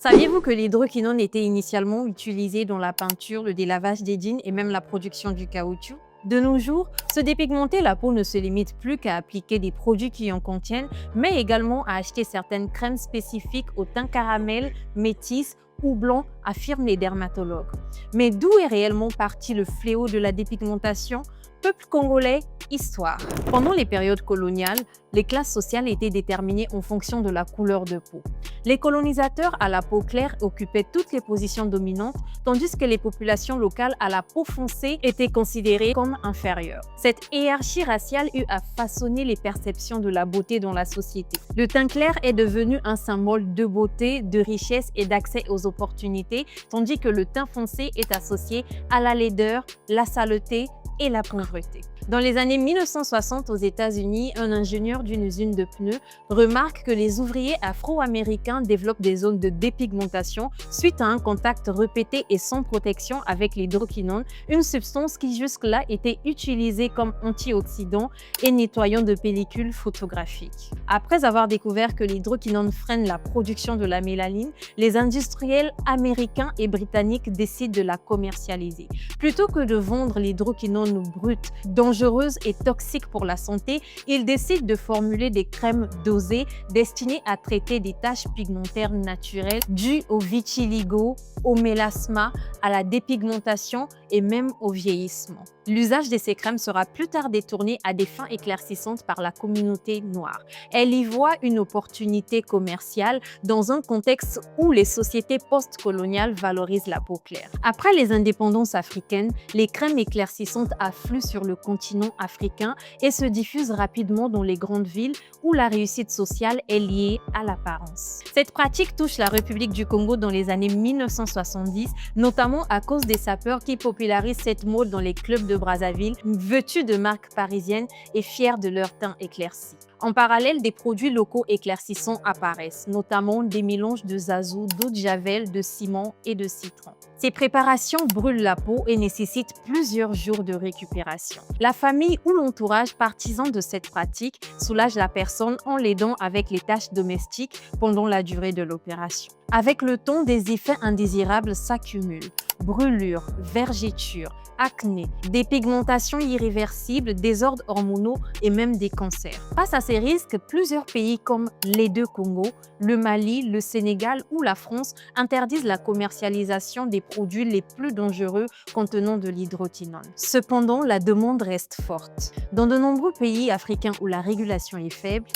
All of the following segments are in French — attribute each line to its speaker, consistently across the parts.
Speaker 1: Saviez-vous que l'hydroquinone était initialement utilisé dans la peinture, le délavage des jeans et même la production du caoutchouc? De nos jours, se dépigmenter la peau ne se limite plus qu'à appliquer des produits qui en contiennent, mais également à acheter certaines crèmes spécifiques au teint caramel, métis ou blanc, affirment les dermatologues. Mais d'où est réellement parti le fléau de la dépigmentation? Peuple congolais, histoire. Pendant les périodes coloniales, les classes sociales étaient déterminées en fonction de la couleur de peau. Les colonisateurs à la peau claire occupaient toutes les positions dominantes, tandis que les populations locales à la peau foncée étaient considérées comme inférieures. Cette hiérarchie raciale eut à façonner les perceptions de la beauté dans la société. Le teint clair est devenu un symbole de beauté, de richesse et d'accès aux opportunités, tandis que le teint foncé est associé à la laideur, la saleté et la pauvreté. Dans les années 1960 aux États-Unis, un ingénieur d'une usine de pneus remarque que les ouvriers afro-américains développent des zones de dépigmentation suite à un contact répété et sans protection avec l'hydroquinone, une substance qui jusque-là était utilisée comme antioxydant et nettoyant de pellicules photographiques. Après avoir découvert que l'hydroquinone freine la production de la mélanine, les industriels américains et britanniques décident de la commercialiser. Plutôt que de vendre l'hydroquinone brute, dangereuse et toxique pour la santé, ils décident de formuler des crèmes dosées destinées à traiter des taches pigmentaires naturelles dues au vitiligo, au mélasma, à la dépigmentation et même au vieillissement. L'usage de ces crèmes sera plus tard détourné à des fins éclaircissantes par la communauté noire. Elle y voit une opportunité commerciale dans un contexte où les sociétés post-coloniales valorisent la peau claire. Après les indépendances africaines, les crèmes éclaircissantes affluent sur le continent africain et se diffusent rapidement dans les grandes villes où la réussite sociale est liée à l'apparence. Cette pratique touche la République du Congo dans les années 1970, notamment à cause des sapeurs qui popularisent cette mode dans les clubs de Brazzaville, vêtus de marques parisiennes et fiers de leur teint éclairci. En parallèle, des produits locaux éclaircissants apparaissent, notamment des mélanges de zazou, d'eau de javel, de ciment et de citron. Ces préparations brûlent la peau et nécessitent plusieurs jours de récupération. La famille ou l'entourage partisan de cette pratique soulage la personne en l'aidant avec les tâches domestiques pendant la durée de l'opération. Avec le temps, des effets indésirables s'accumulent. Brûlures, vergetures, acné, dépigmentation irréversible, désordres hormonaux et même des cancers. Face à ces risques, plusieurs pays comme les deux Congos, le Mali, le Sénégal ou la France interdisent la commercialisation des produits les plus dangereux contenant de l'hydroquinone. Cependant, la demande reste forte. Dans de nombreux pays africains où la régulation est faible,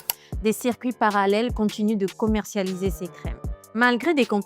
Speaker 1: des circuits parallèles continuent de commercialiser ces crèmes. Malgré des campagnes